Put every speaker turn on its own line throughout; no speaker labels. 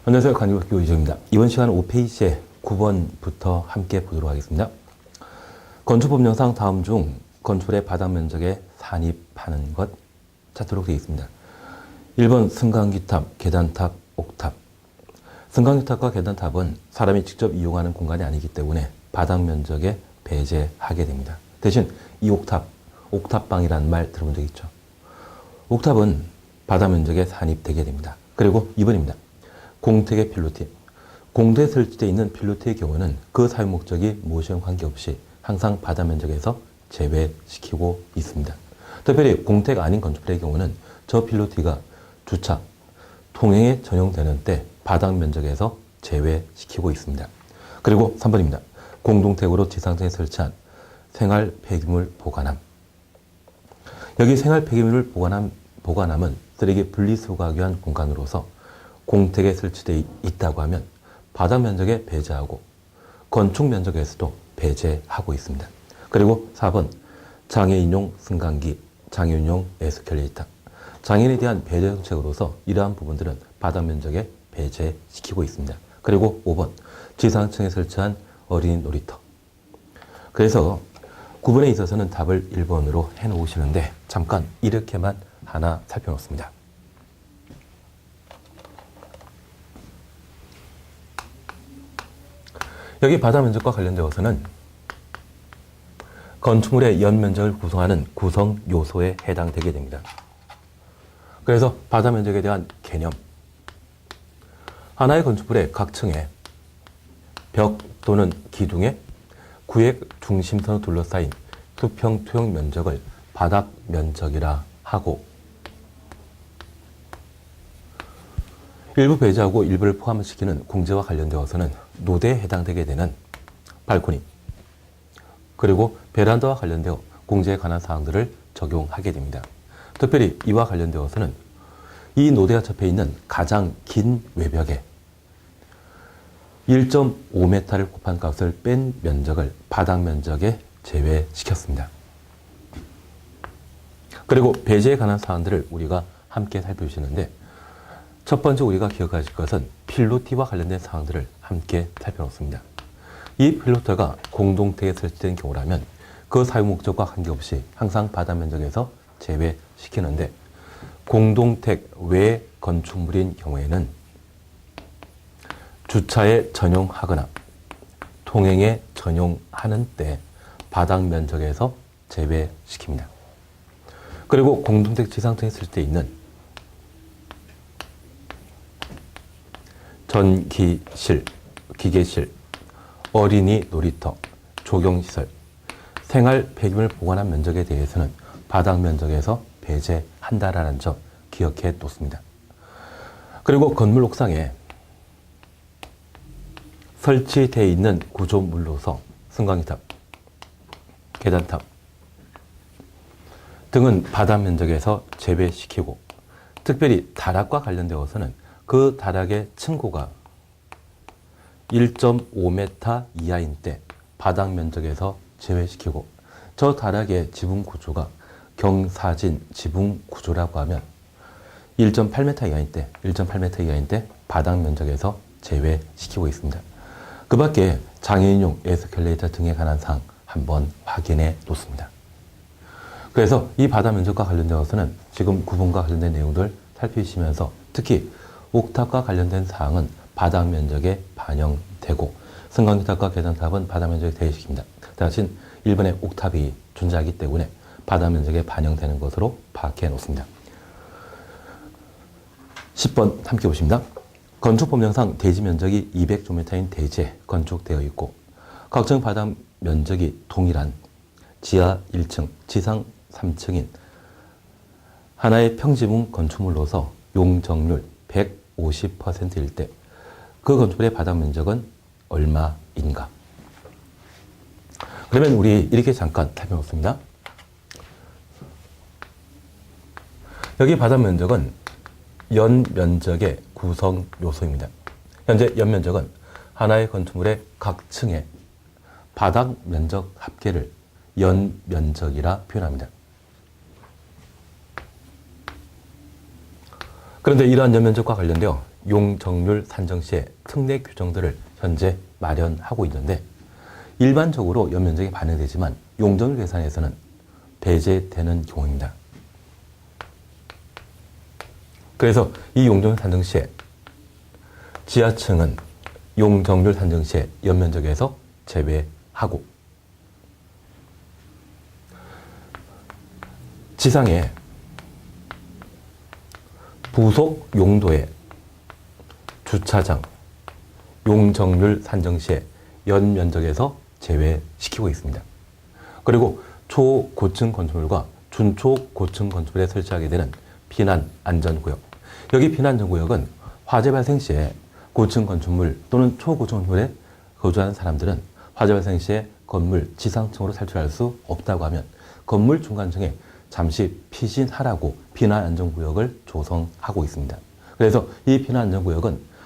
안녕하세요. 관계국교 이정입니다. 이번 시간은 5페이지에 9번부터 함께 보도록 하겠습니다. 건축법령상 다음 중 건축물의 바닥 면적에 산입하는 것 찾도록 되어 있습니다. 1번 승강기탑, 계단탑, 옥탑. 승강기탑과 계단탑은 사람이 직접 이용하는 공간이 아니기 때문에 바닥 면적에 배제하게 됩니다. 대신 이 옥탑, 옥탑방이라는 말 들어본 적 있죠? 옥탑은 바닥 면적에 산입되게 됩니다. 그리고 2번입니다. 공택의 필로티. 공대에 설치되어 있는 필로티의 경우는 그 사용 목적이 무엇이랑 관계없이 항상 바닥 면적에서 제외시키고 있습니다. 특별히 공택 아닌 건축물의 경우는 저 필로티가 주차, 통행에 전용되는 때 바닥 면적에서 제외시키고 있습니다. 그리고 3번입니다. 공동택으로 지상층에 설치한 생활 폐기물 보관함. 여기 생활 폐기물을 보관함은 쓰레기 분리수거하기 위한 공간으로서 공택에 설치되어 있다고 하면 바닥 면적에 배제하고 건축 면적에서도 배제하고 있습니다. 그리고 4번 장애인용 승강기, 장애인용 에스컬레이터. 장애인에 대한 배제 정책으로서 이러한 부분들은 바닥 면적에 배제시키고 있습니다. 그리고 5번 지상층에 설치한 어린이 놀이터. 그래서 9번에 있어서는 답을 1번으로 해놓으시는데 잠깐 이렇게만 하나 살펴놓습니다. 여기 바닥 면적과 관련되어서는 건축물의 연면적을 구성하는 구성 요소에 해당되게 됩니다. 그래서 바닥 면적에 대한 개념. 하나의 건축물의 각 층에 벽 또는 기둥에 구획 중심선으로 둘러싸인 수평 투영 면적을 바닥 면적이라 하고 일부 배제하고 일부를 포함시키는 공제와 관련되어서는 노대에 해당되게 되는 발코니 그리고 베란다와 관련되어 공제에 관한 사항들을 적용하게 됩니다. 특별히 이와 관련되어서는 이 노대가 접해 있는 가장 긴 외벽에 1.5m를 곱한 값을 뺀 면적을 바닥 면적에 제외시켰습니다. 그리고 배제에 관한 사항들을 우리가 함께 살펴보시는데 첫 번째 우리가 기억하실 것은 필로티와 관련된 사항들을 함께 살펴놓습니다. 이 필로티가 공동택에 설치된 경우라면 그 사용 목적과 관계없이 항상 바닥 면적에서 제외시키는데 공동택 외 건축물인 경우에는 주차에 전용하거나 통행에 전용하는 때 바닥 면적에서 제외시킵니다. 그리고 공동택 지상층에 설치되어 있는 전기실, 기계실, 어린이 놀이터, 조경시설, 생활 폐기물 보관한 면적에 대해서는 바닥 면적에서 배제한다라는 점 기억해 뒀습니다. 그리고 건물 옥상에 설치되어 있는 구조물로서 승강기탑, 계단탑 등은 바닥 면적에서 제외시키고 특별히 다락과 관련되어서는 그 다락의 층고가 1.5m 이하인 때 바닥 면적에서 제외시키고 저 다락의 지붕 구조가 경사진 지붕 구조라고 하면 1.8m 이하인 때 바닥 면적에서 제외시키고 있습니다. 그 밖에 장애인용 에스컬레이터 등에 관한 사항 한번 확인해 놓습니다. 그래서 이 바닥 면적과 관련되어서는 지금 구분과 관련된 내용들 살피시면서 특히 옥탑과 관련된 사항은 바닥 면적에 반영되고 승강기탑과 계단탑은 바닥 면적에 대입시킵니다. 대신 1번의 옥탑이 존재하기 때문에 바닥 면적에 반영되는 것으로 파악해 놓습니다. 10번 함께 보십니다. 건축법령상 대지 면적이 200제곱미터인 대지에 건축되어 있고 각종 바닥 면적이 동일한 지하 1층, 지상 3층인 하나의 평지붕 건축물로서 용적률 150%일 때 그 건축물의 바닥 면적은 얼마인가? 그러면 우리 이렇게 잠깐 살펴보겠습니다. 여기 바닥 면적은 연면적의 구성 요소입니다. 현재 연면적은 하나의 건축물의 각 층의 바닥 면적 합계를 연면적이라 표현합니다. 그런데 이러한 연면적과 관련되어 용적률 산정 시에 특례 규정들을 현재 마련하고 있는데 일반적으로 연면적이 반영되지만 용적률 계산에서는 배제되는 경우입니다. 그래서 이 용적률 산정 시에 지하층은 용적률 산정 시에 연면적에서 제외하고 지상의 부속 용도의 주차장 용적률 산정 시에 연면적에서 제외시키고 있습니다. 그리고 초고층 건축물과 준초고층 건축물에 설치하게 되는 피난 안전구역. 여기 피난 안전구역은 화재 발생 시에 고층 건축물 또는 초고층 건축물에 거주하는 사람들은 화재 발생 시에 건물 지상층으로 탈출할 수 없다고 하면 건물 중간층에 잠시 피신하라고 피난 안전구역을 조성하고 있습니다. 그래서 이 피난 안전구역은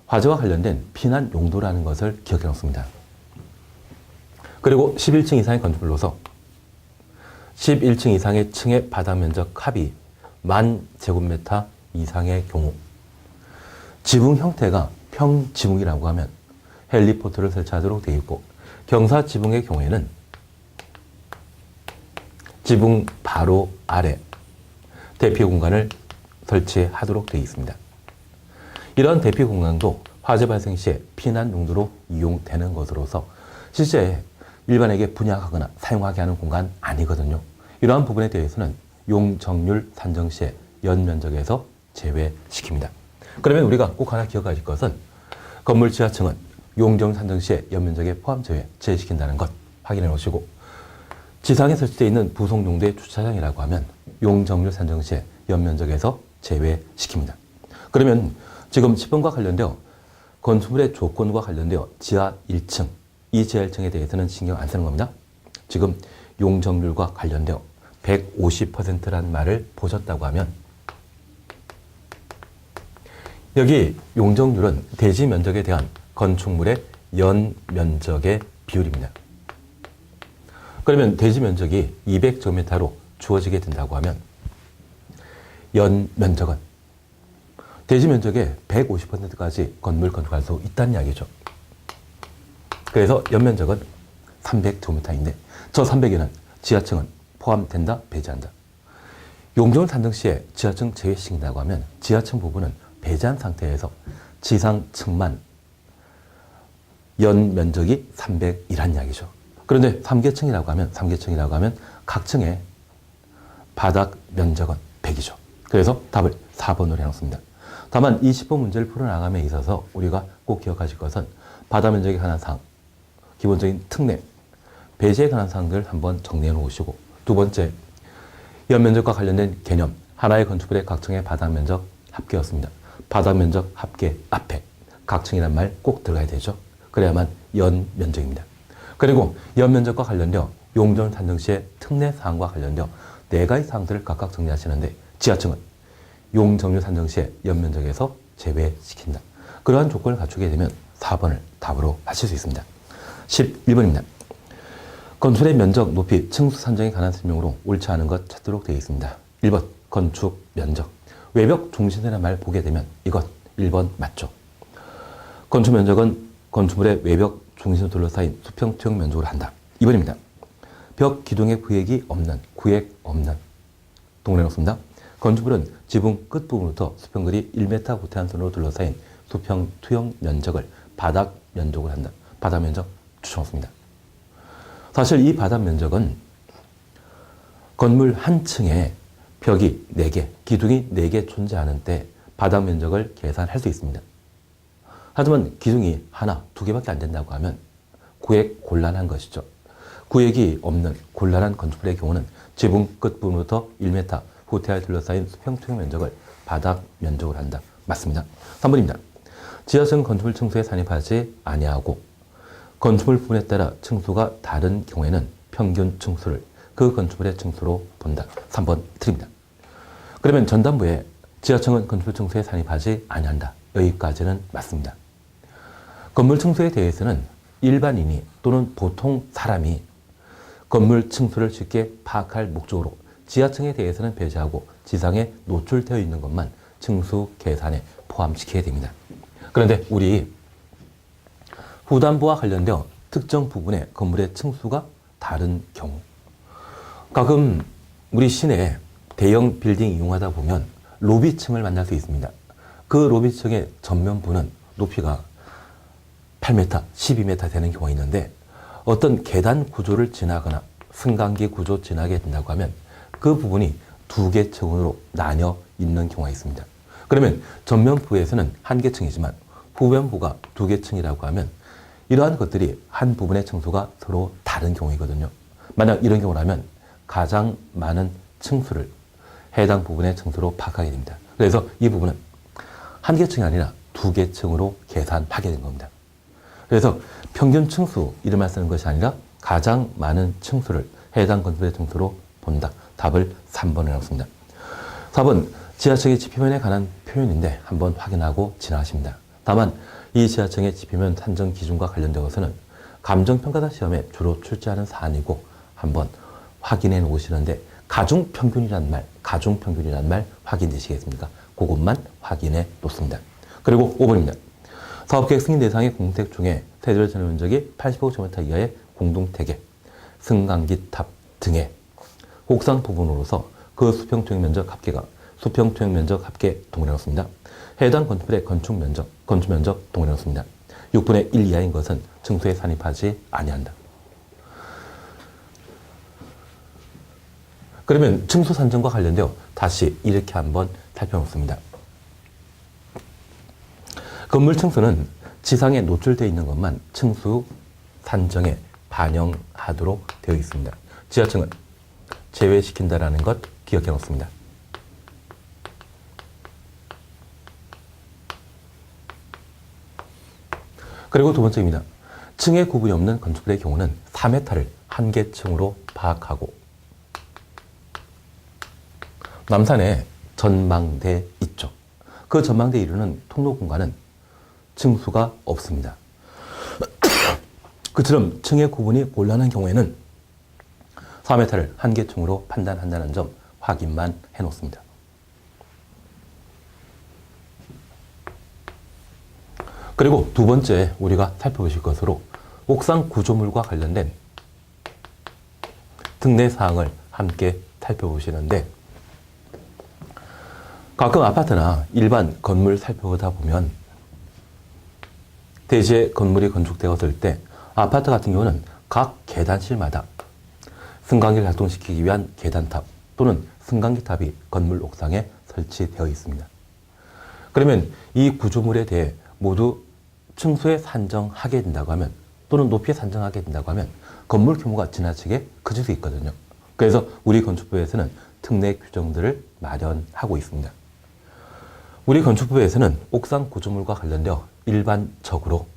화재와 관련된 피난 용도라는 것을 기억해 놓습니다. 그리고 11층 이상의 건축물로서 11층 이상의 층의 바닥 면적 합이 10,000제곱미터 이상의 경우 지붕 형태가 평지붕이라고 하면 헬리포트를 설치하도록 되어 있고 경사 지붕의 경우에는 지붕 바로 아래 대피 공간을 설치하도록 되어 있습니다. 이런 대피 공간도 화재 발생 시에 피난 용도로 이용되는 것으로서 실제 일반에게 분양하거나 사용하게 하는 공간 아니거든요. 이러한 부분에 대해서는 용적률 산정 시에 연면적에서 제외시킵니다. 그러면 우리가 꼭 하나 기억하실 것은 건물 지하층은 용적률 산정 시에 연면적에 포함 제외시킨다는 것 확인해 놓으시고 지상에 설치되어 있는 부속 용도의 주차장이라고 하면 용적률 산정 시에 연면적에서 제외시킵니다. 그러면 지금 10번과 관련되어 건축물의 조건과 관련되어 지하 1층, 이 지하 1층에 대해서는 신경 안 쓰는 겁니다. 지금 용적률과 관련되어 150%라는 말을 보셨다고 하면 여기 용적률은 대지 면적에 대한 건축물의 연면적의 비율입니다. 그러면 대지 면적이 200제곱미터로 주어지게 된다고 하면 연면적은 대지 면적의 150%까지 건물 건축할 수 있다는 이야기죠. 그래서 연면적은 300제곱미터인데 저 300에는 지하층은 포함된다, 배제한다. 용적률 산정 시에 지하층 제외시킨다고 하면 지하층 부분은 배제한 상태에서 지상층만 연면적이 300이란 이야기죠. 그런데 3계층이라고 하면 각 층의 바닥 면적은 100이죠. 그래서 답을 4번으로 해놓습니다. 다만 20번 문제를 풀어나감에 있어서 우리가 꼭 기억하실 것은 바닥 면적에 관한 사항, 기본적인 특례, 배제에 관한 사항들 한번 정리해 놓으시고 두 번째, 연면적과 관련된 개념, 하나의 건축물의 각 층의 바닥 면적 합계였습니다. 바닥 면적 합계 앞에 각 층이란 말 꼭 들어가야 되죠. 그래야만 연면적입니다. 그리고 연면적과 관련되어 용적률 산정 시의 특례 사항과 관련되어 4가지 사항들을 각각 정리하시는데 지하층은 용적률 산정 시에 연면적에서 제외시킨다. 그러한 조건을 갖추게 되면 4번을 답으로 하실 수 있습니다. 11번입니다. 건축의 면적, 높이, 층수 산정에 관한 설명으로 옳지 않은 것 찾도록 되어 있습니다. 1번 건축 면적. 외벽 중심이라는 말 보게 되면 이것 1번 맞죠. 건축 면적은 건축물의 외벽 중심을 둘러싸인 수평 투영 면적으로 한다. 2번입니다. 벽 기둥의 구획이 없는, 구획 없는. 동그래 놓습니다. 건축물은 지붕 끝부분부터 수평거리 1m 후퇴한 선으로 둘러싸인 수평 투영 면적을 바닥 면적으로 한다. 바닥 면적 추천했습니다. 사실 이 바닥 면적은 건물 한 층에 벽이 4개, 기둥이 4개 존재하는 때 바닥 면적을 계산할 수 있습니다. 하지만 기둥이 하나, 2개밖에 안 된다고 하면 구획 곤란한 것이죠. 구획이 없는 곤란한 건축물의 경우는 지붕 끝부분부터 1m 후퇴하에 둘러싸인 수평 투영 면적을 바닥 면적으로 한다. 맞습니다. 3번입니다. 지하층 건축물 층수에 산입하지 아니하고 건축물 부분에 따라 층수가 다른 경우에는 평균 층수를 그 건축물의 층수로 본다. 3번 틀립니다. 그러면 전단부에 지하층은 건축물 층수에 산입하지 아니한다. 여기까지는 맞습니다. 건물 층수에 대해서는 일반인이 또는 보통 사람이 건물 층수를 쉽게 파악할 목적으로 지하층에 대해서는 배제하고 지상에 노출되어 있는 것만 층수 계산에 포함시켜야 됩니다. 그런데 우리 후단부와 관련되어 특정 부분의 건물의 층수가 다른 경우, 가끔 우리 시내 대형 빌딩 이용하다 보면 로비층을 만날 수 있습니다. 그 로비층의 전면부는 높이가 8m, 12m 되는 경우가 있는데 어떤 계단 구조를 지나거나 승강기 구조 지나게 된다고 하면 그 부분이 두 개 층으로 나뉘어 있는 경우가 있습니다. 그러면 전면부에서는 한 개 층이지만 후면부가 두 개 층이라고 하면 이러한 것들이 한 부분의 층수가 서로 다른 경우이거든요. 만약 이런 경우라면 가장 많은 층수를 해당 부분의 층수로 파악하게 됩니다. 그래서 이 부분은 한 개 층이 아니라 두 개 층으로 계산하게 된 겁니다. 그래서 평균 층수 이름만 쓰는 것이 아니라 가장 많은 층수를 해당 건물의 층수로 본다. 답을 3번을 해놓습니다. 4번 지하층의 지표면에 관한 표현인데 한번 확인하고 지나가십니다. 다만 이 지하층의 지표면 산정 기준과 관련되어서는 감정평가사 시험에 주로 출제하는 사안이고 한번 확인해 놓으시는데 가중평균이란 말 확인되시겠습니까? 그것만 확인해 놓습니다. 그리고 5번입니다. 사업계획 승인 대상의 공택 중에 세대별 전용 면적이 85제곱미터 이하의 공동택에 승강기 탑 등의 옥상 부분으로서 그 수평투영 면적 합계가 수평투영 면적 합계 동일해 놓습니다. 해당 건축물의 건축 면적 동일해 놓습니다. 6분의 1 이하인 것은 층수에 산입하지 아니한다. 그러면 층수 산정과 관련되어 다시 이렇게 한번 살펴놓습니다. 건물 층수는 지상에 노출되어 있는 것만 층수 산정에 반영하도록 되어 있습니다. 지하층은 제외시킨다라는 것 기억해 놓습니다. 그리고 두 번째입니다. 층의 구분이 없는 건축물의 경우는 4m를 한 개 층으로 파악하고 남산에 전망대 있죠. 그 전망대에 이르는 통로 공간은 층수가 없습니다. 그처럼 층의 구분이 곤란한 경우에는 4m를 한 개 층으로 판단한다는 점 확인만 해놓습니다. 그리고 두 번째 우리가 살펴보실 것으로 옥상 구조물과 관련된 특례 사항을 함께 살펴보시는데 가끔 아파트나 일반 건물 살펴보다 보면 대지의 건물이 건축되었을 때 아파트 같은 경우는 각 계단실마다 승강기를 작동시키기 위한 계단탑 또는 승강기탑이 건물 옥상에 설치되어 있습니다. 그러면 이 구조물에 대해 모두 층수에 산정하게 된다고 하면 또는 높이에 산정하게 된다고 하면 건물 규모가 지나치게 커질 수 있거든요. 그래서 우리 건축부에서는 특례 규정들을 마련하고 있습니다. 우리 건축부에서는 옥상 구조물과 관련되어 일반적으로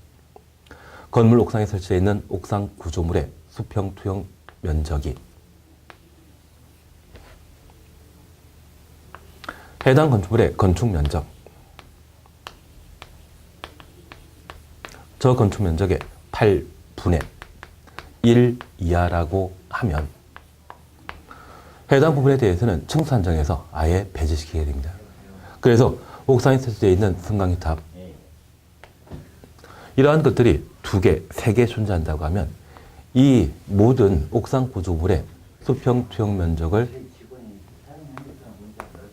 건물 옥상에 설치되어 있는 옥상 구조물의 수평 투영 면적이 해당 건축물의 건축 면적, 저 건축 면적의 8분의 1 이하라고 하면 해당 부분에 대해서는 층수 산정에서 아예 배제시키게 됩니다. 그래서 옥상에 설치되어 있는 승강기탑 이러한 것들이 2개, 3개 존재한다고 하면 이 모든 옥상 구조물의 수평 투영 면적을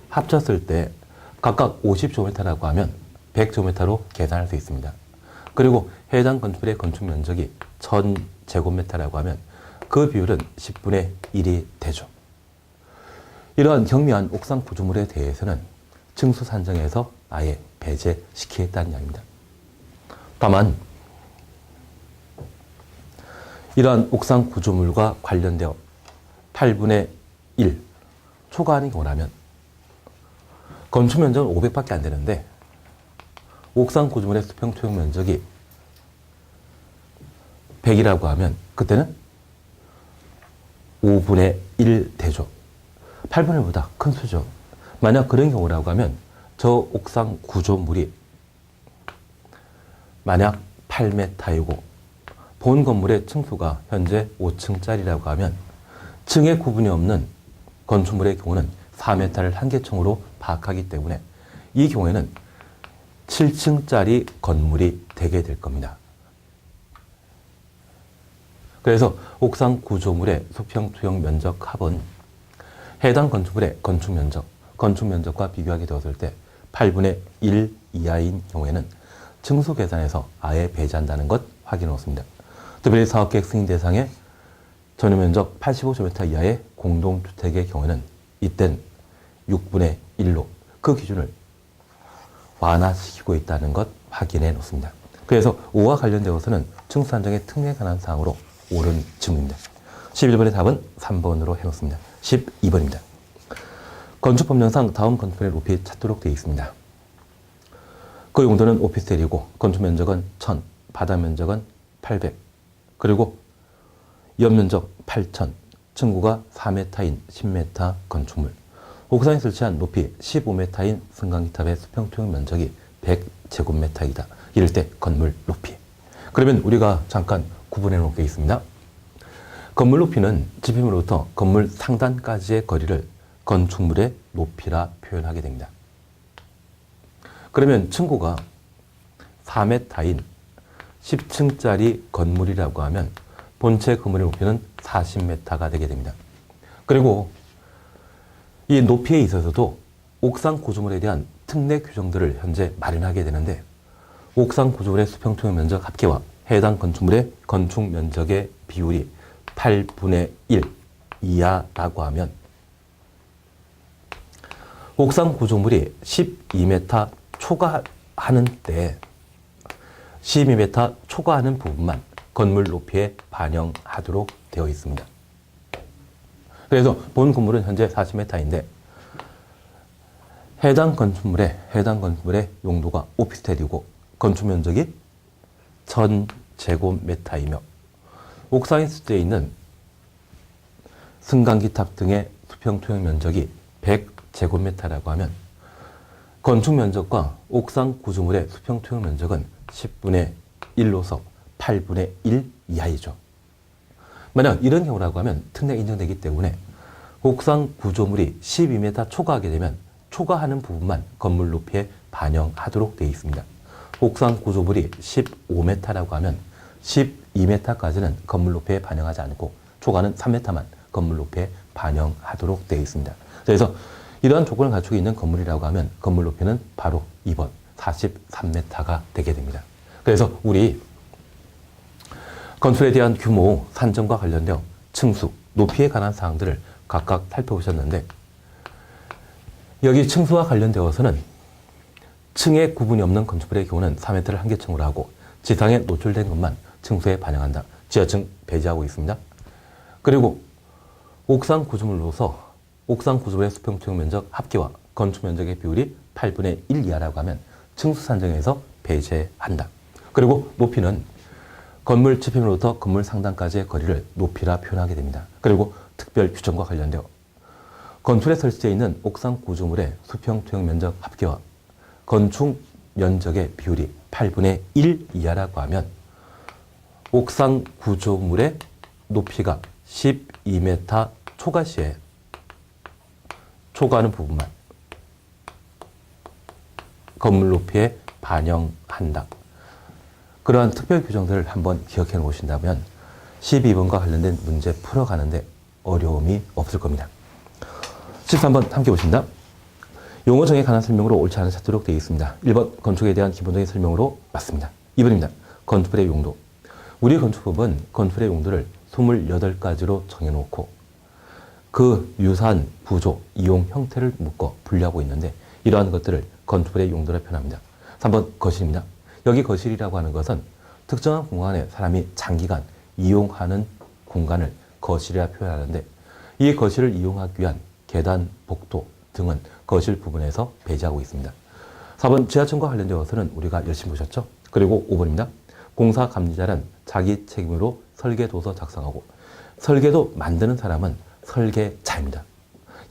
합쳤을 때 각각 50제곱미터라고 하면 100제곱미터로 계산할 수 있습니다. 그리고 해당 건축물의 건축 면적이 1000제곱미터라고 하면 그 비율은 10분의 1이 되죠. 이러한 경미한 옥상 구조물에 대해서는 층수 산정에서 아예 배제시키겠다는 이야기입니다. 다만 이러한 옥상 구조물과 관련되어 8분의 1 초과하는 경우라면 건축 면적은 500밖에 안 되는데 옥상 구조물의 수평 투영 면적이 100이라고 하면 그때는 5분의 1 되죠. 8분의 1보다 큰 수죠. 만약 그런 경우라고 하면 저 옥상 구조물이 만약 8m이고 본 건물의 층수가 현재 5층짜리라고 하면 층의 구분이 없는 건축물의 경우는 4m를 한 개 층으로 파악하기 때문에 이 경우에는 7층짜리 건물이 되게 될 겁니다. 그래서 옥상 구조물의 수평 투영 면적 합은 해당 건축물의 건축 면적과 비교하게 되었을 때 8분의 1 이하인 경우에는 층수 계산에서 아예 배제한다는 것 확인해 놓습니다. 특별히 사업계획 승인 대상의 전용 면적 85제곱미터 이하의 공동주택의 경우에는 이땐 6분의 1로 그 기준을 완화시키고 있다는 것 확인해 놓습니다. 그래서 5와 관련되어서는 층수 산정의 특례에 관한 사항으로 옳은 질문입니다. 11번의 답은 3번으로 해놓습니다. 12번입니다. 건축법령상 다음 건축물의 높이 찾도록 되어 있습니다. 그 용도는 오피스텔이고 건축면적은 1000, 바닥면적은 800, 그리고 연면적 8000, 층고가 4m인 10m 건축물, 옥상에 설치한 높이 15m인 승강기탑의 수평투영 면적이 100제곱미터이다. 이럴 때 건물 높이. 그러면 우리가 잠깐 구분해 놓게 있습니다. 건물 높이는 지표면으로부터 건물 상단까지의 거리를 건축물의 높이라 표현하게 됩니다. 그러면 층고가 4m인 10층짜리 건물이라고 하면 본체 건물의 높이는 40m가 되게 됩니다. 그리고 이 높이에 있어서도 옥상 구조물에 대한 특례 규정들을 현재 마련하게 되는데, 옥상 구조물의 수평투영 면적 합계와 해당 건축물의 건축 면적의 비율이 8분의 1 이하라고 하면 옥상 구조물이 12m 초과하는 때 12m 초과하는 부분만 건물 높이에 반영하도록 되어 있습니다. 그래서 본 건물은 현재 40m인데 해당 건축물의 용도가 오피스텔이고 건축 면적이 1000제곱미터이며 옥상에 설치되어 있는 승강기탑 등의 수평 투영 면적이 100제곱미터라고 하면 건축 면적과 옥상 구조물의 수평 투영 면적은 10분의 1로서 8분의 1 이하이죠. 만약 이런 경우라고 하면 특례 인정되기 때문에 옥상 구조물이 12m 초과하게 되면 초과하는 부분만 건물 높이에 반영하도록 되어 있습니다. 옥상 구조물이 15m라고 하면 12m까지는 건물 높이에 반영하지 않고 초과는 3m만 건물 높이에 반영하도록 되어 있습니다. 그래서 이러한 조건을 갖추고 있는 건물이라고 하면 건물 높이는 바로 2번 43m가 되게 됩니다. 그래서 우리 건축에 대한 규모 산정과 관련되어 층수, 높이에 관한 사항들을 각각 살펴보셨는데, 여기 층수와 관련되어서는 층의 구분이 없는 건축물의 경우는 4m를 한계층으로 하고 지상에 노출된 것만 층수에 반영한다. 지하층 배제하고 있습니다. 그리고 옥상 구조물로서 옥상 구조물의 수평 투영 면적 합계와 건축 면적의 비율이 8분의 1 이하라고 하면 층수 산정에서 배제한다. 그리고 높이는 건물 지표면으로부터 건물 상단까지의 거리를 높이라 표현하게 됩니다. 그리고 특별 규정과 관련되어 건축에 설치되어 있는 옥상 구조물의 수평 투영 면적 합계와 건축 면적의 비율이 8분의 1 이하라고 하면 옥상 구조물의 높이가 12m 초과 시에 초과하는 부분만 건물 높이에 반영한다. 그러한 특별 규정들을 한번 기억해 놓으신다면 12번과 관련된 문제 풀어가는데 어려움이 없을 겁니다. 13번 함께 보십니다. 용어 정의에 관한 설명으로 옳지 않은 찾도록 되어 있습니다. 1번 건축에 대한 기본적인 설명으로 맞습니다. 2번입니다. 건축물의 용도. 우리 건축법은 건축물의 용도를 28가지로 정해놓고 그 유사한 구조, 이용 형태를 묶어 분류하고 있는데 이러한 것들을 건축물의 용도라 표현합니다. 3번 거실입니다. 여기 거실이라고 하는 것은 특정한 공간에 사람이 장기간 이용하는 공간을 거실이라 표현하는데 이 거실을 이용하기 위한 계단, 복도 등은 거실 부분에서 배제하고 있습니다. 4번 지하층과 관련되어서는 우리가 열심히 보셨죠? 그리고 5번입니다. 공사 감리자는 자기 책임으로 설계도서 작성하고 설계도 만드는 사람은 설계자입니다.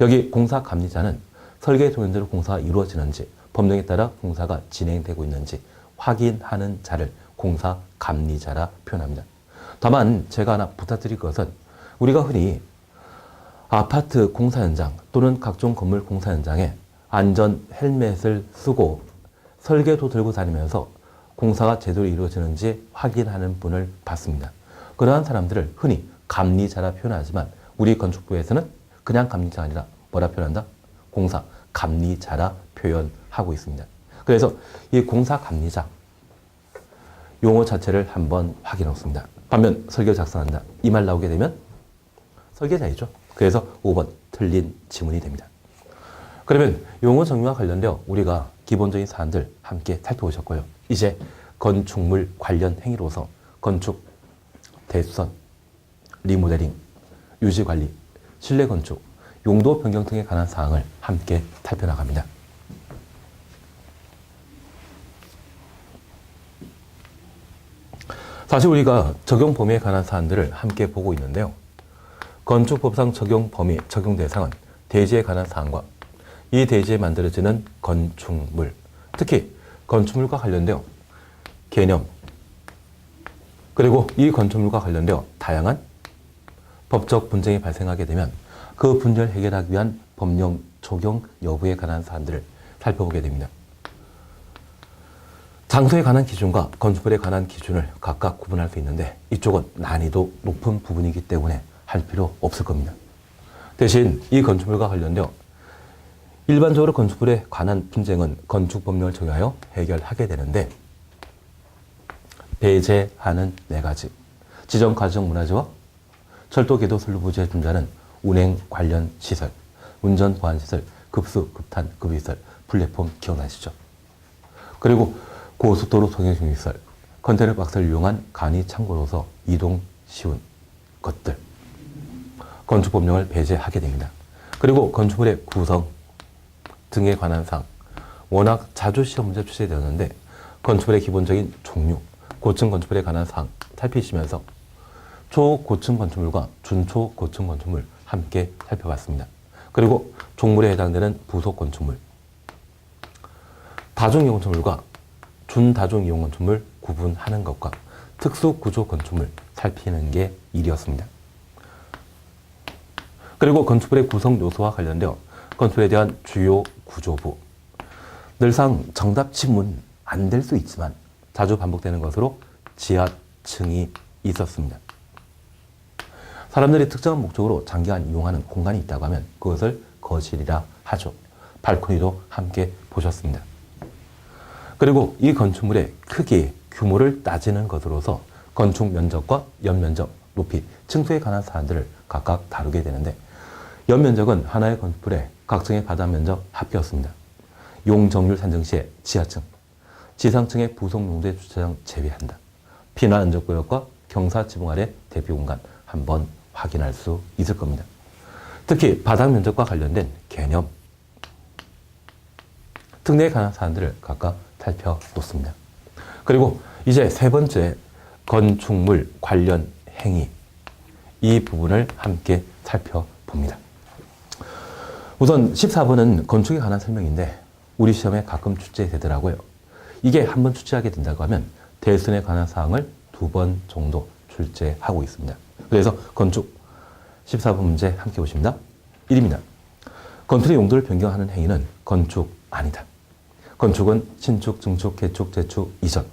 여기 공사 감리자는 설계 동연대로 공사가 이루어지는지 법령에 따라 공사가 진행되고 있는지 확인하는 자를 공사 감리자라 표현합니다. 다만 제가 하나 부탁드릴 것은 우리가 흔히 아파트 공사 현장 또는 각종 건물 공사 현장에 안전 헬멧을 쓰고 설계도 들고 다니면서 공사가 제대로 이루어지는지 확인하는 분을 받습니다. 그러한 사람들을 흔히 감리자라 표현하지만 우리 건축부에서는 그냥 감리자가 아니라 뭐라 표현한다? 공사 감리자라 표현하고 있습니다. 그래서 이 공사 감리자 용어 자체를 한번 확인해 놓습니다. 반면 설계 작성한다. 이 말 나오게 되면 설계자이죠. 그래서 5번 틀린 지문이 됩니다. 그러면 용어 정의와 관련되어 우리가 기본적인 사안들 함께 살펴보셨고요. 이제 건축물 관련 행위로서 건축, 대수선, 리모델링, 유지관리, 실내건축, 용도 변경 등에 관한 사항을 함께 살펴나갑니다. 사실 우리가 적용 범위에 관한 사안들을 함께 보고 있는데요. 건축법상 적용 범위, 적용 대상은 대지에 관한 사항과 이 대지에 만들어지는 건축물, 특히 건축물과 관련되어 개념, 그리고 이 건축물과 관련되어 다양한 법적 분쟁이 발생하게 되면 그 분쟁을 해결하기 위한 법령 적용 여부에 관한 사안들을 살펴보게 됩니다. 장소에 관한 기준과 건축물에 관한 기준을 각각 구분할 수 있는데 이쪽은 난이도 높은 부분이기 때문에 할 필요 없을 겁니다. 대신 이 건축물과 관련되어 일반적으로 건축물에 관한 분쟁은 건축법령을 적용하여 해결하게 되는데 배제하는 4가지 지정 가정 문화재와 철도 계도 선로 부지에 존재하는 운행 관련 시설, 운전 보안 시설, 급수, 급탄, 급유시설, 플랫폼 기억나시죠? 그리고 고속도로 통행 중시설, 컨테이너 박스를 이용한 간이 창고로서 이동 쉬운 것들, 건축법령을 배제하게 됩니다. 그리고 건축물의 구성 등에 관한 사항, 워낙 자주 시험 문제 출제되었는데 건축물의 기본적인 종류, 고층 건축물에 관한 사항 살피시면서 초고층 건축물과 준초고층 건축물 함께 살펴봤습니다. 그리고 종물에 해당되는 부속 건축물, 다중이용 건축물과 준다중이용 건축물 구분하는 것과 특수구조 건축물 살피는 게 일이었습니다. 그리고 건축물의 구성 요소와 관련되어 건축물에 대한 주요 구조부, 늘상 정답 지문 안 될 수 있지만 자주 반복되는 것으로 지하층이 있었습니다. 사람들이 특정한 목적으로 장기간 이용하는 공간이 있다고 하면 그것을 거실이라 하죠. 발코니도 함께 보셨습니다. 그리고 이 건축물의 크기, 규모를 따지는 것으로서 건축 면적과 연면적, 높이, 층수에 관한 사안들을 각각 다루게 되는데 연면적은 하나의 건축물의 각층의 바닥 면적 합계였습니다. 용적률 산정 시에 지하층, 지상층의 부속 용도의 주차장 제외한다. 피난 안전구역과 경사 지붕 아래 대피 공간 한번 확인할 수 있을 겁니다. 특히 바닥 면적과 관련된 개념, 특례에 관한 사안들을 각각 살펴놓습니다. 그리고 이제 3번째 건축물 관련 행위, 이 부분을 함께 살펴봅니다. 우선 14번은 건축에 관한 설명인데 우리 시험에 가끔 출제되더라고요. 이게 한번 출제하게 된다고 하면 대선에 관한 사항을 2번 정도 출제하고 있습니다. 그래서 건축 14번 문제 함께 보십니다. 1입니다. 건축의 용도를 변경하는 행위는 건축 아니다. 건축은 신축, 증축, 개축, 재축, 이전.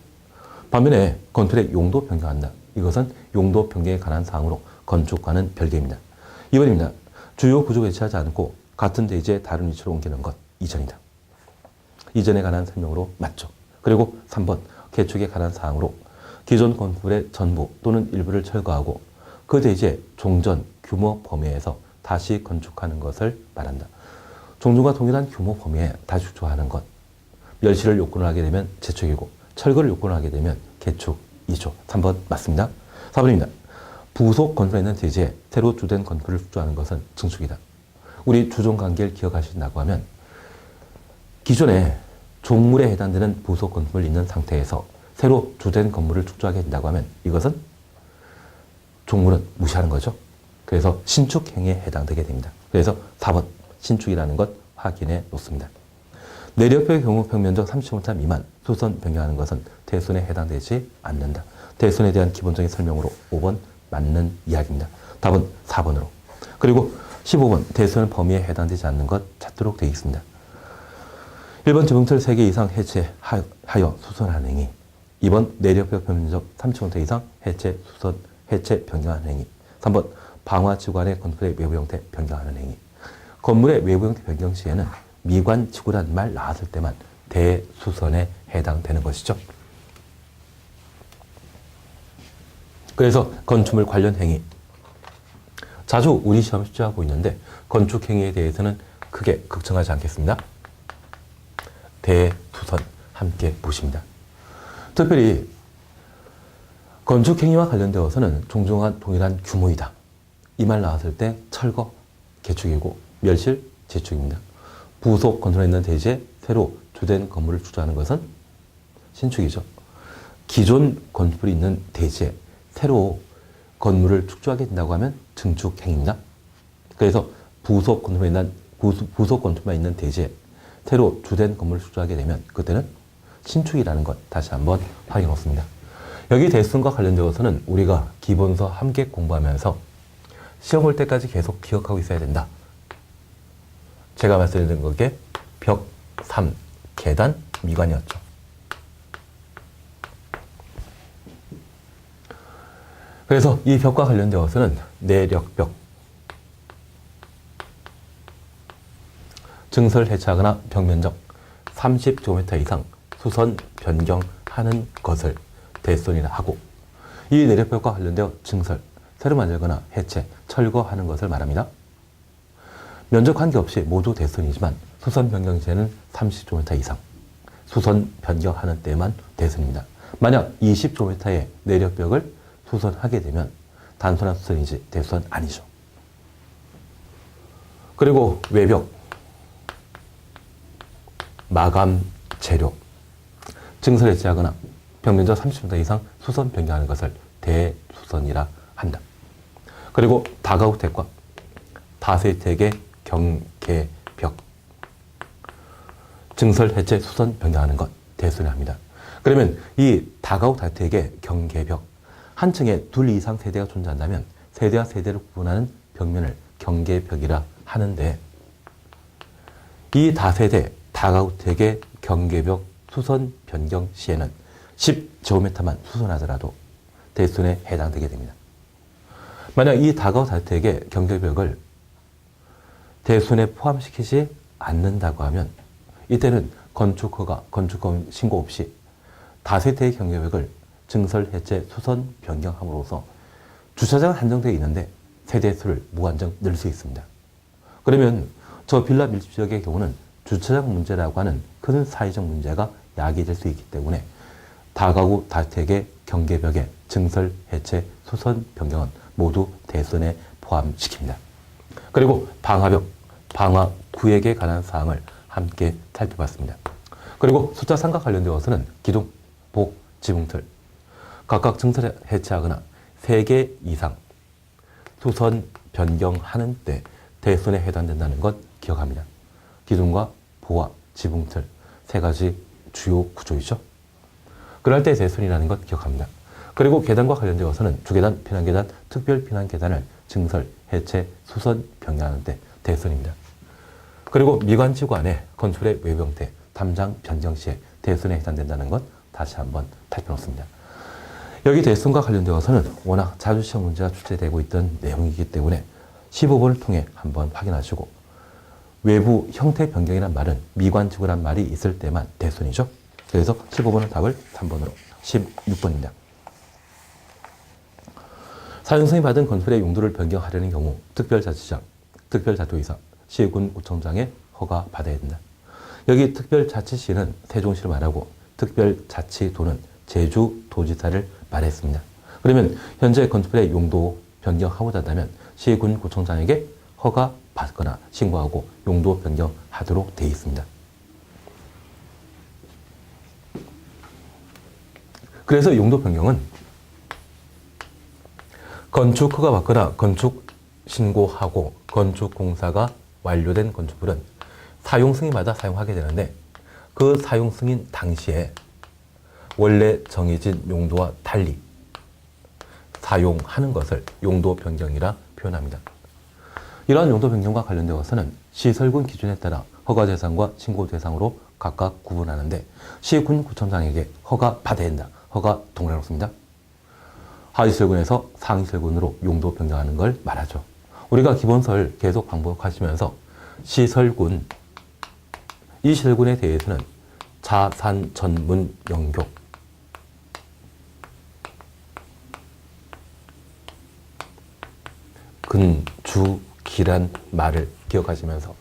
반면에 건축의 용도 변경한다. 이것은 용도 변경에 관한 사항으로 건축과는 별개입니다. 2번입니다. 주요 구조가 일치하지 않고 같은 대지에 다른 위치로 옮기는 것, 이전이다. 이전에 관한 설명으로 맞죠. 그리고 3번, 개축에 관한 사항으로 기존 건축물의 전부 또는 일부를 철거하고 그 대지의 종전 규모 범위에서 다시 건축하는 것을 말한다. 종전과 동일한 규모 범위에 다시 축조하는 것. 멸실을 요건을 하게 되면 재축이고 철거를 요건을 하게 되면 개축 2조. 3번 맞습니다. 4번입니다. 부속 건설에 있는 대지에 새로 주된 건물을 축조하는 것은 증축이다. 우리 주종관계를 기억하신다고 하면 기존에 종물에 해당되는 부속 건물이 있는 상태에서 새로 주된 건물을 축조하게 된다고 하면 이것은 종물은 무시하는 거죠. 그래서 신축 행위에 해당되게 됩니다. 그래서 4번 신축이라는 것 확인해 놓습니다. 내력표의 경우 평면적 30m 미만 수선 변경하는 것은 대손에 해당되지 않는다. 대손에 대한 기본적인 설명으로 5번 맞는 이야기입니다. 답은 4번으로. 그리고 15번 대손 범위에 해당되지 않는 것 찾도록 되어 있습니다. 1번 지붕틀 3개 이상 해체하여 수선하는 행위. 2번 내력벽 표면적 30m 이상 해체, 수선, 해체, 변경하는 행위. 3번 방화지구안의 건물의 외부 형태 변경하는 행위. 건물의 외부 형태 변경 시에는 미관지구란 말 나왔을 때만 대수선에 해당되는 것이죠. 그래서 건축물 관련 행위. 자주 우리 시험에 출제하고 있는데 건축 행위에 대해서는 크게 걱정하지 않겠습니다. 대수선 함께 보십니다. 특별히 건축 행위와 관련되어서는 종종한 동일한 규모이다. 이 말 나왔을 때 철거, 개축이고 멸실, 재축입니다. 부속 건설에 있는 대지에 새로 주된 건물을 추가하는 것은 신축이죠. 기존 건물이 있는 대지에 새로 건물을 축조하게 된다고 하면 증축 행위입니다. 그래서 부속 건물만 있는 대지에 새로 주된 건물을 축조하게 되면 그때는 신축이라는 것 다시 한번 확인해 놓습니다. 여기 대수선과 관련되어서는 우리가 기본서 함께 공부하면서 시험 볼 때까지 계속 기억하고 있어야 된다. 제가 말씀드린 것게 벽, 3, 계단, 미관이었죠. 그래서 이 벽과 관련되어서는 내력벽, 증설 해체하거나 벽면적 30제곱미터 이상 수선 변경하는 것을 대수선이라 하고, 이 내력벽과 관련되어 증설, 새로 만들거나 해체, 철거하는 것을 말합니다. 면적 관계없이 모두 대수선이지만 수선 변경 시에는 30제곱미터 이상, 수선 변경하는 때만 대수선입니다. 만약 20제곱미터의 내력벽을 수선하게 되면 단순한 수선이지 대수선 아니죠. 그리고 외벽, 마감 재료, 증설 해체하거나 벽면적 30m 이상 수선 변경하는 것을 대수선이라 한다. 그리고 다가우택과 다세택의 경계벽, 증설 해체 수선 변경하는 것 대수선이라 합니다. 그러면 이 다가우택의 경계벽, 한 층에 둘 이상 세대가 존재한다면 세대와 세대를 구분하는 벽면을 경계벽이라 하는데, 이 다세대 다가우택의 경계벽 수선 변경 시에는 10제곱미터만 수선하더라도 대수선에 해당되게 됩니다. 만약 이 다가우택의 경계벽을 대수선에 포함시키지 않는다고 하면 이때는 건축허가, 건축검 신고 없이 다세대의 경계벽을 증설, 해체, 수선 변경함으로써 주차장은 한정되어 있는데 세대수를 무한정 늘 수 있습니다. 그러면 저 빌라 밀집 지역의 경우는 주차장 문제라고 하는 큰 사회적 문제가 야기될 수 있기 때문에 다가구 다주택의 경계벽의 증설, 해체, 수선 변경은 모두 대수선에 포함시킵니다. 그리고 방화벽, 방화 구역에 관한 사항을 함께 살펴봤습니다. 그리고 숫자 3과 관련되어서는 기둥, 복, 지붕틀 각각 증설 해체하거나 3개 이상 수선 변경하는 때 대수선에 해당된다는 것 기억합니다. 기둥과 보와 지붕틀 3가지 주요 구조이죠. 그럴 때 대수선이라는 것 기억합니다. 그리고 계단과 관련되어서는 주계단, 피난계단, 특별 피난계단을 증설, 해체, 수선 변경하는 때 대수선입니다. 그리고 미관지구 안에 건축의 외부 형태, 담장 변경 시에 대수선에 해당된다는 것 다시 한번 살펴놓습니다. 여기 대수선과 관련되어서는 워낙 자주 시험 문제가 출제되고 있던 내용이기 때문에 15번을 통해 한번 확인하시고, 외부 형태 변경이란 말은 미관지구란 말이 있을 때만 대수선이죠. 그래서 15번은 답을 3번으로, 16번입니다. 사용승인 받은 건설의 용도를 변경하려는 경우 특별자치장, 특별자도의사, 시군구청장의 허가 받아야 된다. 여기 특별자치시는 세종시를 말하고 특별자치도는 제주도지사를 말했습니다. 그러면 현재 건축물의 용도 변경하고자 한다면 시군구청장에게 허가 받거나 신고하고 용도 변경하도록 되어 있습니다. 그래서 용도 변경은 건축 허가 받거나 건축 신고하고 건축 공사가 완료된 건축물은 사용 승인마다 사용하게 되는데, 그 사용 승인 당시에 원래 정해진 용도와 달리 사용하는 것을 용도 변경이라 표현합니다. 이러한 용도 변경과 관련되어서는 시설군 기준에 따라 허가 대상과 신고 대상으로 각각 구분하는데 시군 구청장에게 허가 받아야 된다. 허가 동일하고 씁니다. 하위시설군에서 상위시설군으로 용도 변경하는 걸 말하죠. 우리가 기본설 계속 반복하시면서 시설군, 이 시설군에 대해서는 자산 전문 영교, 근주기란 말을 기억하시면서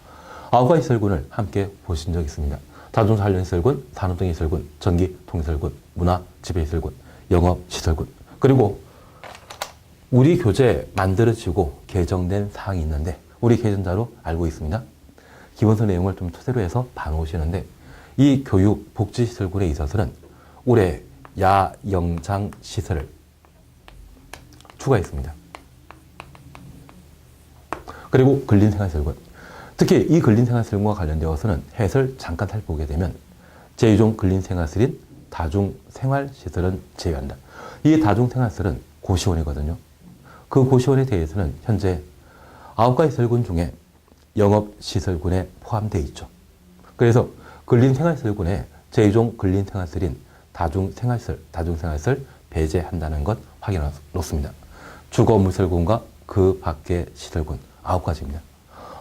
9가지 시설군을 함께 보신 적이 있습니다. 자동차 관련 시설군, 산업등 시설군, 전기 통시설군, 문화 지배 시설군, 영업 시설군, 그리고 우리 교재 만들어지고 개정된 사항이 있는데 우리 개정자로 알고 있습니다. 기본서 내용을 좀 토대로 해서 봐놓으시는데 이 교육 복지시설군에 있어서는 올해 야영장 시설을 추가했습니다. 그리고 근린생활시설군, 특히 이 근린생활시설군과 관련되어서는 해설 잠깐 살펴보게 되면 제2종 근린생활시설인 다중생활시설은 제외한다. 이 다중생활시설은 고시원이거든요. 그 고시원에 대해서는 현재 9가지 시설군 중에 영업시설군에 포함되어 있죠. 그래서 근린생활시설군에 제2종 근린생활시설인 다중생활시설 배제한다는 것 확인해 놓습니다. 주거업무시설군과 그 밖의 시설군 9가지입니다.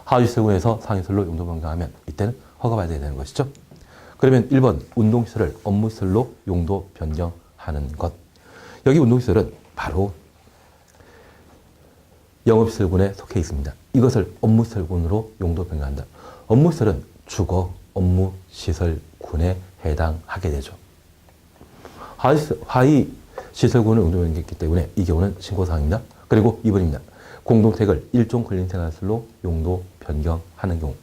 하위시설군에서 상위시설로 용도 변경하면 이때는 허가받아야 되는 것이죠. 그러면 1번 운동시설을 업무시설로 용도 변경하는 것. 여기 운동시설은 바로 영업시설군에 속해 있습니다. 이것을 업무시설군으로 용도 변경한다. 업무시설은 주거 업무시설군에 해당하게 되죠. 하위시설군을 용도 변경했기 때문에 이 경우는 신고사항입니다. 그리고 2번입니다. 공동택을 일종 근린생활시설로 용도 변경하는 경우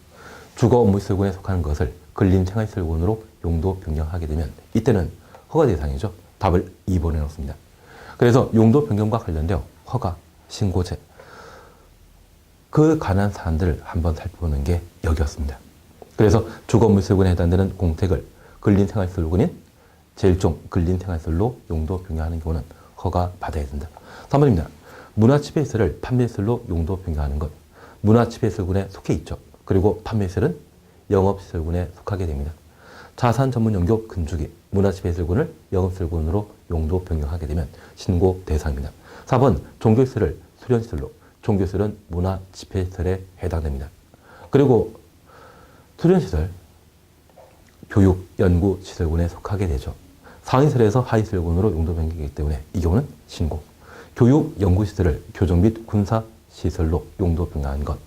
주거 업무시설군에 속하는 것을 근린생활시설군으로 용도 변경하게 되면 이때는 허가 대상이죠. 답을 2번에 넣습니다. 그래서 용도 변경과 관련되어 허가, 신고제 그 관한 사안들을 한번 살펴보는 게 여기였습니다. 그래서 주거 업무시설군에 해당되는 공택을 근린생활시설군인 제1종 근린생활시설로 용도 변경하는 경우는 허가 받아야 된다. 3번입니다. 문화지배시설을 판매시설로 용도 변경하는 것. 문화지배시설군에 속해 있죠. 그리고 판매시설은 영업시설군에 속하게 됩니다. 자산전문연교 근주기, 문화지배시설군을 영업시설군으로 용도 변경하게 되면 신고 대상입니다. 4번 종교시설을 수련시설로, 종교시설은 문화집회시설에 해당됩니다. 그리고 수련시설, 교육연구시설군에 속하게 되죠. 상위시설에서 하위시설군으로 용도 변경이기 때문에 이 경우는 신고. 교육연구시설을 교정 및 군사시설로 용도 변경한 것.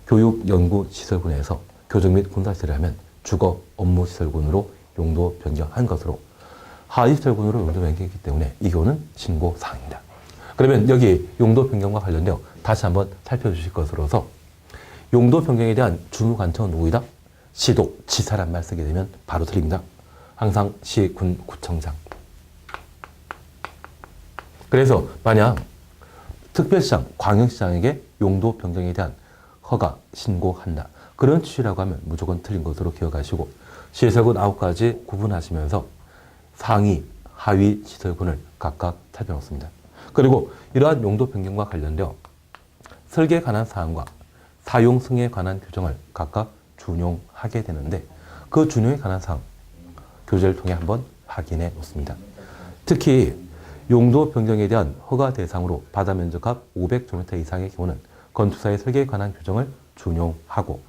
교육연구시설군에서 교정 및 군사시설을 하면 주거 업무시설군으로 용도 변경한 것으로 하위시설군으로 용도 변경했기 때문에 이 경우는 신고사항입니다. 그러면 여기 용도 변경과 관련되어 다시 한번 살펴주실 것으로서 용도 변경에 대한 주무관청은 누구이다? 시도, 지사란 말 쓰게 되면 바로 틀립니다. 항상 시, 군, 구청장. 그래서 만약 특별시장, 광역시장에게 용도 변경에 대한 허가, 신고한다. 그런 취지라고 하면 무조건 틀린 것으로 기억하시고 시설군 9가지 구분하시면서 상위, 하위 시설군을 각각 살펴놓습니다. 그리고 이러한 용도 변경과 관련되어 설계에 관한 사항과 사용 승인에 관한 규정을 각각 준용하게 되는데 그 준용에 관한 사항 교재를 통해 한번 확인해 놓습니다. 특히 용도 변경에 대한 허가 대상으로 바다 면적합 500제곱미터 이상의 경우는 건축사의 설계에 관한 규정을 준용하고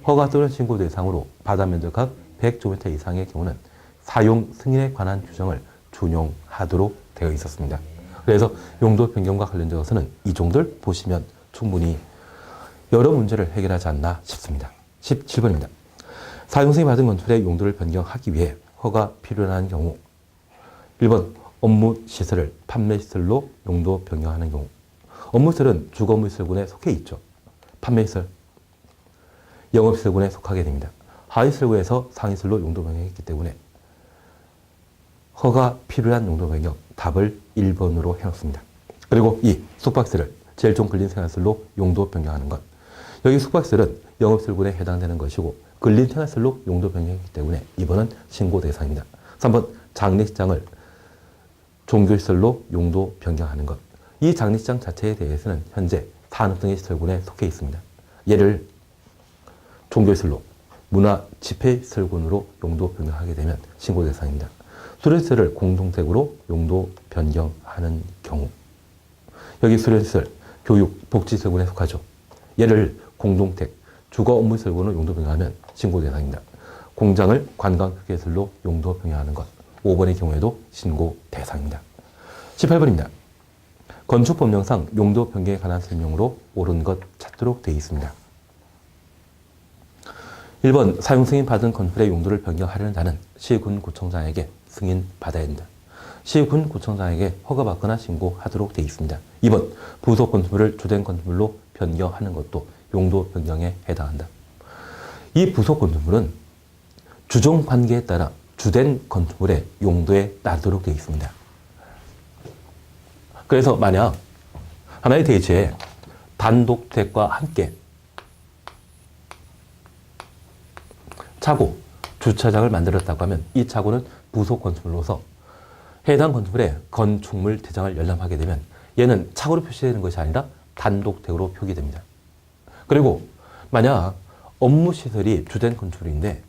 허가 또는 신고 대상으로 바다 면적합 100제곱미터 이상의 경우는 사용 승인에 관한 규정을 준용하도록 되어 있었습니다. 그래서 용도 변경과 관련되어서는 이 정도를 보시면 충분히 여러 문제를 해결하지 않나 싶습니다. 17번입니다. 사용승인 받은 건축의 용도를 변경하기 위해 허가 필요한 경우 1번 업무시설을 판매시설로 용도 변경하는 경우 업무시설은 주거업무시설군에 속해 있죠. 판매시설, 영업시설군에 속하게 됩니다. 하위시설군에서 상위시설로 용도 변경했기 때문에 허가 필요한 용도 변경 답을 1번으로 해놓습니다. 그리고 2. 숙박시설을 제1종 근린생활시설로 용도 변경하는 것. 여기 숙박시설은 영업시설군에 해당되는 것이고 근린생활시설로 용도 변경했기 때문에 2번은 신고 대상입니다. 3번 장례식장을 종교시설로 용도 변경하는 것. 이 장례식장 자체에 대해서는 현재 산업 등의 시설군에 속해 있습니다. 얘를 종교시설로, 문화집회시설군으로 용도 변경하게 되면 신고 대상입니다. 수련시설을 공동택으로 용도 변경하는 경우, 여기 수련시설, 교육, 복지시설군에 속하죠. 얘를 공동택, 주거 업무시설군으로 용도 변경하면 신고 대상입니다. 공장을 관광특혜시설로 용도 변경하는 것, 5번의 경우에도 신고 대상입니다. 18번입니다. 건축법령상 용도 변경에 관한 설명으로 옳은 것 찾도록 되어 있습니다. 1번 사용 승인 받은 건물의 용도를 변경하려는 자는 시군구청장에게 승인받아야 한다. 시군구청장에게 허가받거나 신고하도록 되어 있습니다. 2번 부속 건물을 주된 건물로 변경하는 것도 용도 변경에 해당한다. 이 부속 건물은 주종 관계에 따라 주된 건물의 용도에 따르도록 되어 있습니다. 그래서 만약 하나의 대지에 단독택과 함께 차고, 주차장을 만들었다고 하면 이 차고는 부속 건축물로서 해당 건축물의 건축물 대장을 열람하게 되면 얘는 차고로 표시되는 것이 아니라 단독택으로 표기됩니다. 그리고 만약 업무시설이 주된 건축물인데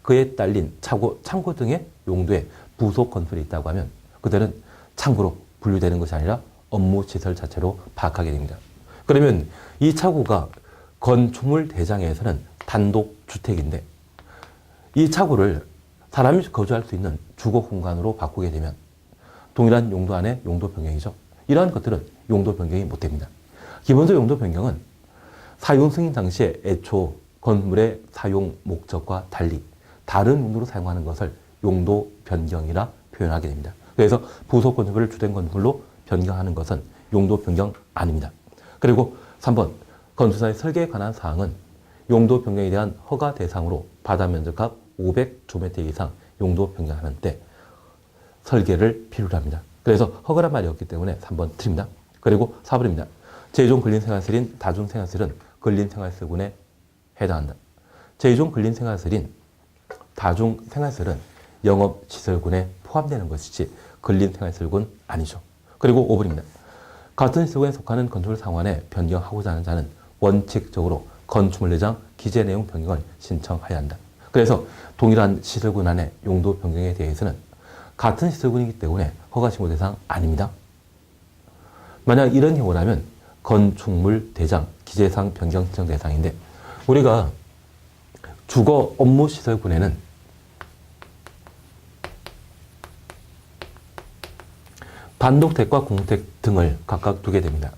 그에 딸린 차고, 창고 등의 용도에 부속 건물이 있다고 하면 그들은 창고로 분류되는 것이 아니라 업무시설 자체로 파악하게 됩니다. 그러면 이 차고가 건축물 대장에서는 단독주택인데 이 차고를 사람이 거주할 수 있는 주거 공간으로 바꾸게 되면 동일한 용도 안에 용도 변경이죠. 이러한 것들은 용도 변경이 못 됩니다. 기본적으로 용도 변경은 사용 승인 당시에 애초 건물의 사용 목적과 달리 다른 용도로 사용하는 것을 용도 변경이라 표현하게 됩니다. 그래서 부속 건물을 주된 건물로 변경하는 것은 용도 변경 아닙니다. 그리고 3번 건축사의 설계에 관한 사항은 용도 변경에 대한 허가 대상으로 바다 면적합 500제곱미터 이상 용도 변경하는 때 설계를 필요로 합니다. 그래서 허가란 말이 없기 때문에 3번 틀립니다. 그리고 4번입니다. 제2종 근린생활시설인 다중생활시설은 근린생활시설군에 해당한다. 제2종 근린생활시설인 다중생활시설은 영업시설군에 포함되는 것이지 근린생활시설군 아니죠. 그리고 5번입니다. 같은 시설군에 속하는 건축물 상환에 변경하고자 하는 자는 원칙적으로 건축물 내장 기재 내용 변경을 신청해야 한다. 그래서 동일한 시설군 안에 용도 변경에 대해서는 같은 시설군이기 때문에 허가 신고 대상 아닙니다. 만약 이런 경우라면 건축물 대장 기재상 변경 신청 대상인데 우리가 주거 업무 시설군에는 단독택과 공택 등을 각각 두게 됩니다.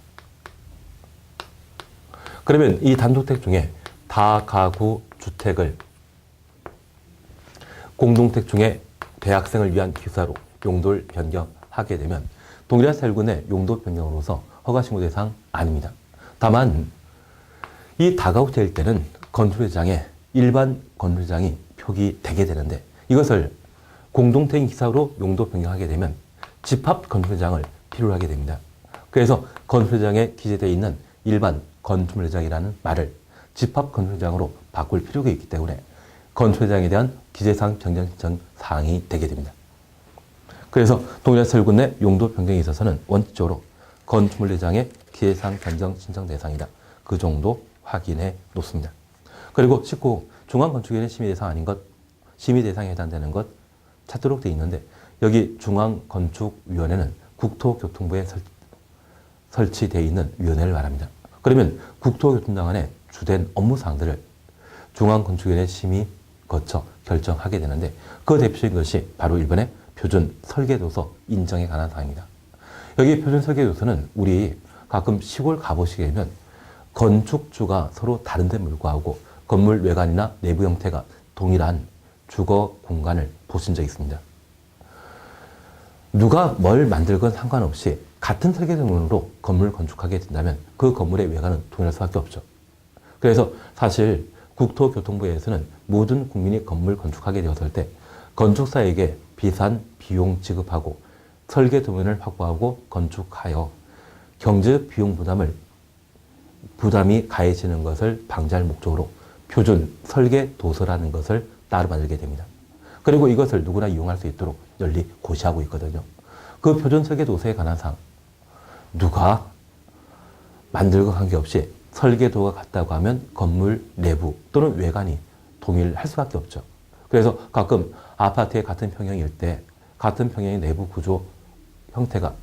그러면 이 단독택 중에 다가구 주택을 공동택 중에 대학생을 위한 기사로 용도를 변경하게 되면 동일한 시설군의 용도 변경으로서 허가 신고 대상 아닙니다. 다만 이 다가구 주택일 때는 건축대장에 일반 건축대장이 표기되게 되는데 이것을 공동택 기사로 용도 변경하게 되면 집합 건축대장을 필요로 하게 됩니다. 그래서 건축대장에 기재되어 있는 일반 건축물대장이라는 말을 집합 건축대장으로 바꿀 필요가 있기 때문에 건축대장에 대한 기재사항 변경 신청 사항이 되게 됩니다. 그래서 동일한 시설군 내 용도 변경에 있어서는 원칙적으로 건축물대장의 기재사항 변경 신청 대상이다. 그 정도 확인해 놓습니다. 그리고 19. 중앙건축위원회 심의 대상 아닌 것, 심의 대상에 해당되는 것 찾도록 되어 있는데 여기 중앙건축위원회는 국토교통부에 설치되어 있는 위원회를 말합니다. 그러면 국토교통장관의 주된 업무사항들을 중앙건축위원회 심의 거쳐 결정하게 되는데 그 대표적인 것이 바로 1번의 표준 설계도서 인정에 관한 사항입니다. 여기 표준 설계도서는 우리 가끔 시골 가보시게 되면 건축주가 서로 다른데 불구하고 건물 외관이나 내부 형태가 동일한 주거 공간을 보신 적이 있습니다. 누가 뭘 만들건 상관없이 같은 설계도문으로 건물을 건축하게 된다면 그 건물의 외관은 동일할 수밖에 없죠. 그래서 사실 국토교통부에서는 모든 국민이 건물 건축하게 되었을 때 건축사에게 비싼 비용 지급하고 설계 도면을 확보하고 건축하여 경제 비용 부담이 가해지는 것을 방지할 목적으로 표준 설계 도서라는 것을 따로 만들게 됩니다. 그리고 이것을 누구나 이용할 수 있도록 널리 고시하고 있거든요. 그 표준 설계 도서에 관한 사항, 누가 만들고 관계없이 설계도가 같다고 하면 건물 내부 또는 외관이 동일할 수밖에 없죠. 그래서 가끔 아파트의 같은 평형일 때 같은 평형의 내부 구조 형태가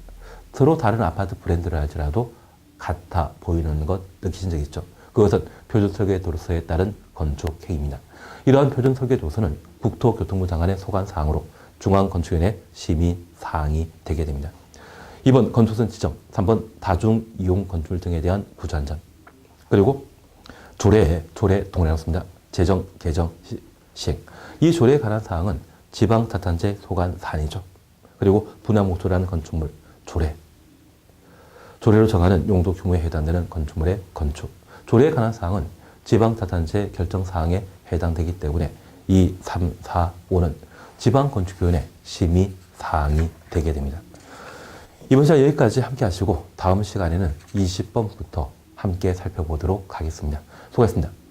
서로 다른 아파트 브랜드를 할지라도 같아 보이는 것 느끼신 적 있죠? 그것은 표준 설계 도서에 따른 건축 행위입니다. 이러한 표준 설계 도서는 국토교통부 장관의 소관 사항으로 중앙건축위원회 심의 사항이 되게 됩니다. 2번 건축선 지정, 3번 다중이용 건축물 등에 대한 구조안전, 그리고 조례 동의라고 씁니다. 제정, 개정, 시행. 이 조례에 관한 사항은 지방자탄제 소관 사안이죠. 그리고 분양 목조라는 건축물, 조례로 정하는 용도 규모에 해당되는 건축물의 건축. 조례에 관한 사항은 지방자탄제 결정 사항에 해당되기 때문에 2, 3, 4, 5는 지방건축위원회 심의 사항이 되게 됩니다. 이번 시간 여기까지 함께 하시고 다음 시간에는 20번부터 함께 살펴보도록 하겠습니다. 수고하셨습니다.